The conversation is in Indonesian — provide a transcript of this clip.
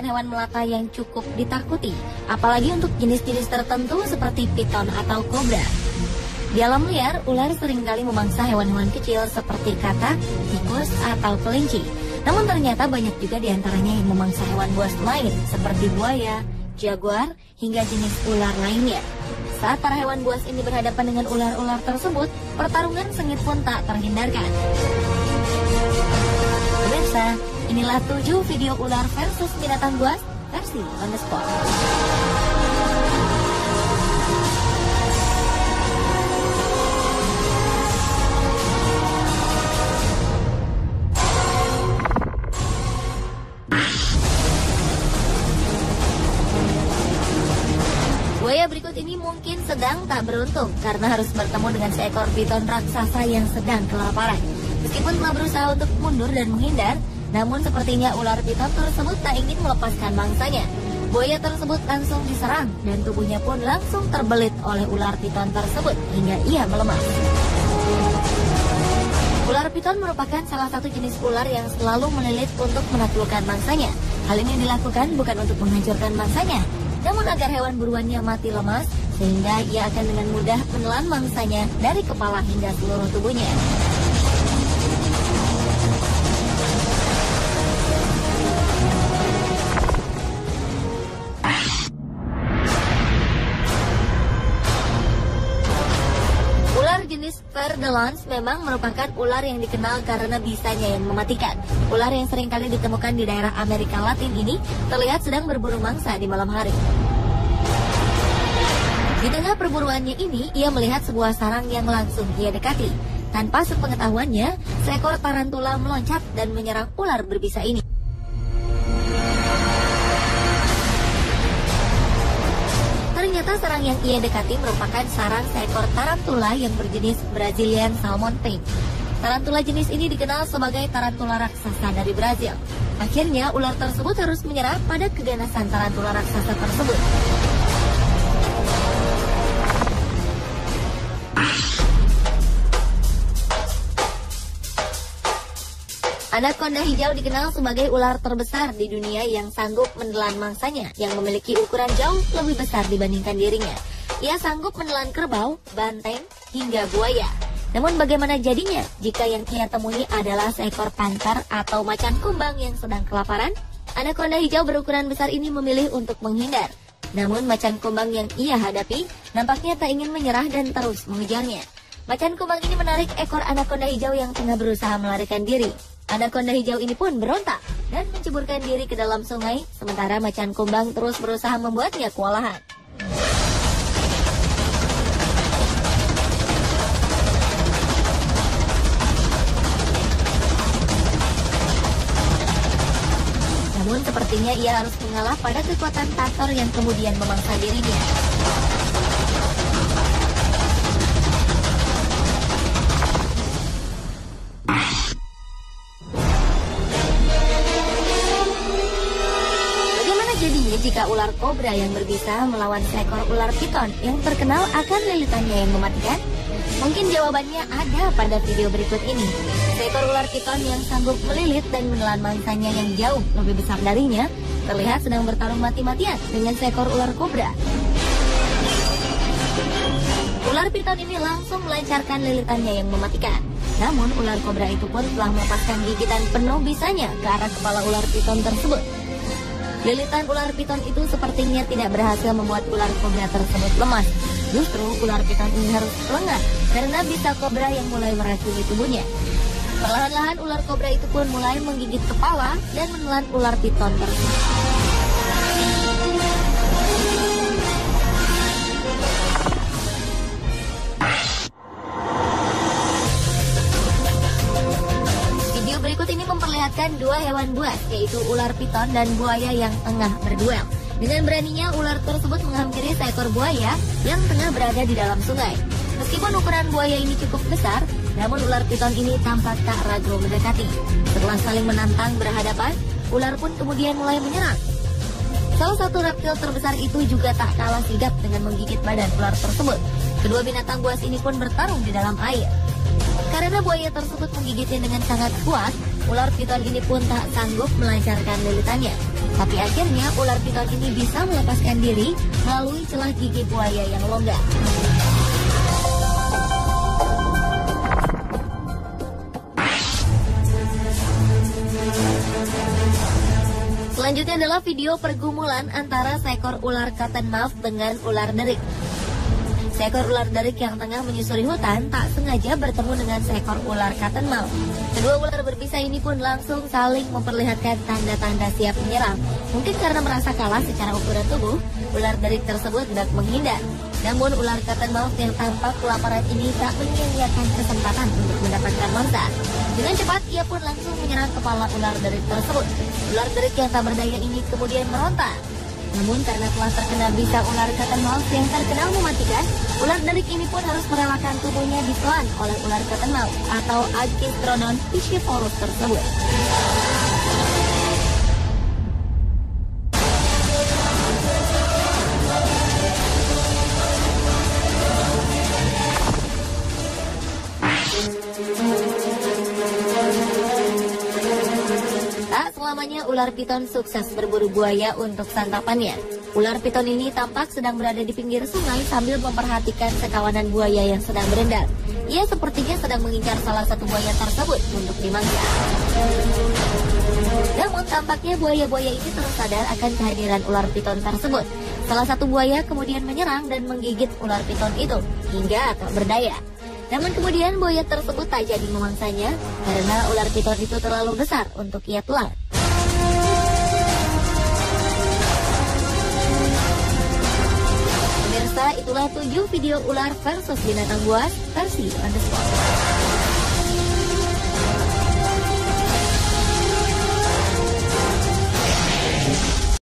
hewan melata yang cukup ditakuti, apalagi untuk jenis-jenis tertentu seperti piton atau kobra. Di alam liar, ular seringkali memangsa hewan-hewan kecil seperti katak, tikus, atau kelinci. Namun ternyata banyak juga diantaranya yang memangsa hewan buas lain seperti buaya, jaguar, hingga jenis ular lainnya. Saat para hewan buas ini berhadapan dengan ular-ular tersebut, pertarungan sengit pun tak terhindarkan. Pemirsa, inilah 7 video ular versus binatang buas versi on the spot. Buaya berikut ini mungkin sedang tak beruntung karena harus bertemu dengan seekor piton raksasa yang sedang kelaparan. Meskipun telah berusaha untuk mundur dan menghindar, namun sepertinya ular piton tersebut tak ingin melepaskan mangsanya. Buaya tersebut langsung diserang dan tubuhnya pun langsung terbelit oleh ular piton tersebut hingga ia melemah. Ular piton merupakan salah satu jenis ular yang selalu melilit untuk menaklukkan mangsanya. Hal ini dilakukan bukan untuk menghancurkan mangsanya, namun agar hewan buruannya mati lemas, sehingga ia akan dengan mudah menelan mangsanya dari kepala hingga seluruh tubuhnya. Ular jenis Verdelans memang merupakan ular yang dikenal karena bisanya yang mematikan. Ular yang seringkali ditemukan di daerah Amerika Latin ini terlihat sedang berburu mangsa di malam hari. Di tengah perburuannya ini, ia melihat sebuah sarang yang langsung ia dekati. Tanpa sepengetahuannya, seekor tarantula meloncat dan menyerang ular berbisa ini. Ternyata sarang yang ia dekati merupakan sarang seekor tarantula yang berjenis Brazilian Salmon Pink. Tarantula jenis ini dikenal sebagai tarantula raksasa dari Brazil. Akhirnya, ular tersebut harus menyerah pada keganasan tarantula raksasa tersebut. Anaconda hijau dikenal sebagai ular terbesar di dunia yang sanggup menelan mangsanya yang memiliki ukuran jauh lebih besar dibandingkan dirinya. Ia sanggup menelan kerbau, banteng, hingga buaya. Namun bagaimana jadinya jika yang ia temui adalah seekor panter atau macan kumbang yang sedang kelaparan? Anaconda hijau berukuran besar ini memilih untuk menghindar. Namun macan kumbang yang ia hadapi nampaknya tak ingin menyerah dan terus mengejarnya. Macan kumbang ini menarik ekor anaconda hijau yang tengah berusaha melarikan diri. Anaconda hijau ini pun berontak dan menceburkan diri ke dalam sungai, sementara macan kumbang terus berusaha membuatnya kewalahan. Namun sepertinya ia harus mengalah pada kekuatan Tator yang kemudian memangsa dirinya. Jika ular kobra yang berbisa melawan seekor ular piton yang terkenal akan lilitannya yang mematikan? Mungkin jawabannya ada pada video berikut ini. Seekor ular piton yang sanggup melilit dan menelan mangsanya yang jauh lebih besar darinya terlihat sedang bertarung mati-matian dengan seekor ular kobra. Ular piton ini langsung melancarkan lilitannya yang mematikan. Namun ular kobra itu pun telah melepaskan gigitan penuh bisanya ke arah kepala ular piton tersebut. Lilitan ular piton itu sepertinya tidak berhasil membuat ular kobra tersebut lemas. Justru ular piton ini harus lengah karena bisa kobra yang mulai meracuni tubuhnya. Perlahan-lahan ular kobra itu pun mulai menggigit kepala dan menelan ular piton tersebut. Berikut ini memperlihatkan dua hewan buas, yaitu ular piton dan buaya yang tengah berduel. Dengan beraninya, ular tersebut menghampiri seekor buaya yang tengah berada di dalam sungai. Meskipun ukuran buaya ini cukup besar, namun ular piton ini tampak tak ragu mendekati. Setelah saling menantang berhadapan, ular pun kemudian mulai menyerang. Salah satu reptil terbesar itu juga tak kalah sigap dengan menggigit badan ular tersebut. Kedua binatang buas ini pun bertarung di dalam air. Karena buaya tersebut menggigitnya dengan sangat kuat, ular piton ini pun tak sanggup melancarkan lilitannya. Tapi akhirnya ular piton ini bisa melepaskan diri melalui celah gigi buaya yang longgar. Selanjutnya adalah video pergumulan antara seekor ular cottonmouth dengan ular derik. Seekor ular derik yang tengah menyusuri hutan tak sengaja bertemu dengan seekor ular cottonmouth. Kedua ular berbisa ini pun langsung saling memperlihatkan tanda-tanda siap menyerang. Mungkin karena merasa kalah secara ukuran tubuh, ular derik tersebut hendak menghindar. Namun ular cottonmouth yang tampak kelaparan ini tak menyia-nyiakan kesempatan untuk mendapatkan mangsa. Dengan cepat ia pun langsung menyerang kepala ular derik tersebut. Ular derik yang tak berdaya ini kemudian meronta. Namun karena telah terkena bisa ular cottonmouth yang terkenal mematikan, ular derik ini pun harus merelakan tubuhnya ditelan oleh ular cottonmouth atau Agkistrodon piscivorus tersebut. Selamanya ular piton sukses berburu buaya untuk santapannya. Ular piton ini tampak sedang berada di pinggir sungai sambil memperhatikan sekawanan buaya yang sedang berendam. Ia sepertinya sedang mengincar salah satu buaya tersebut untuk dimangsa. Namun tampaknya buaya-buaya ini terus sadar akan kehadiran ular piton tersebut. Salah satu buaya kemudian menyerang dan menggigit ular piton itu hingga tak berdaya. Namun kemudian buaya tersebut tak jadi memangsanya karena ular piton itu terlalu besar untuk ia telan. Pemirsa, itulah 7 video ular versus binatang buas versi On The Spot.